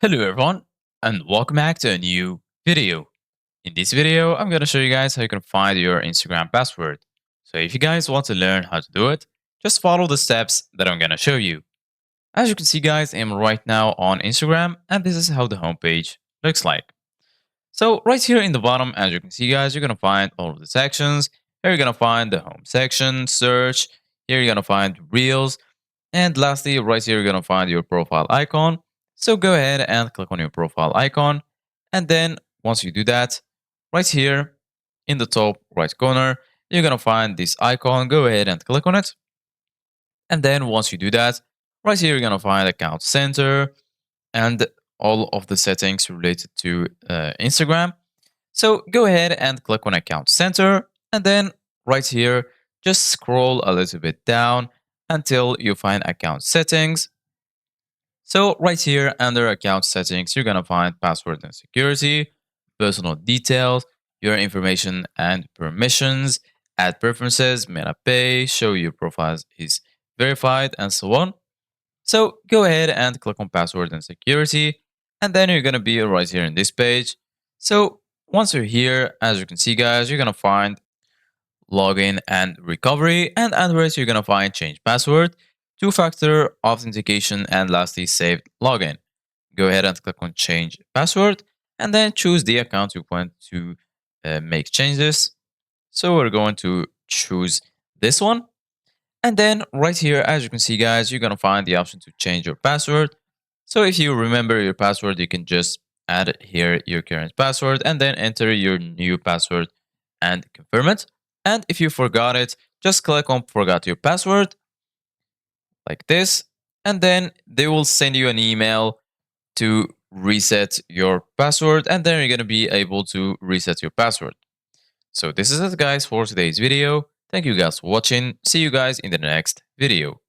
Hello everyone and welcome back to a new video. In this video, I'm going to show you guys how you can find your Instagram password. So if you guys want to learn how to do it, just follow the steps that I'm going to show you. As you can see guys, I'm right now on Instagram and this is how the homepage looks like. So right here in the bottom, as you can see guys, you're going to find all of the sections. Here you're going to find the home section, search. Here you're going to find reels. And lastly, right here, you're going to find your profile icon. So go ahead and click on your profile icon. And then once you do that, right here in the top right corner, you're going to find this icon. Go ahead and click on it. And then once you do that, right here, you're going to find account center and all of the settings related to Instagram. So go ahead and click on account center. And then right here, just scroll a little bit down until you find account settings. So right here under account settings, you're going to find password and security, personal details, your information and permissions, add preferences, meta pay, show your profile is verified, and so on. So go ahead and click on password and security, and then you're going to be right here in this page. So once you're here, as you can see guys, you're going to find login and recovery, and afterwards you're going to find change password, two-factor authentication, and lastly saved login. Go ahead and click on change password and then choose the account you want to make changes. So we're going to choose this one, and then right here, as you can see guys, you're going to find the option to change your password. So if you remember your password, you can just add here your current password and then enter your new password and confirm it. And if you forgot it, just click on forgot your password like this. And then they will send you an email to reset your password. And then you're going to be able to reset your password. So this is it guys for today's video. Thank you guys for watching. See you guys in the next video.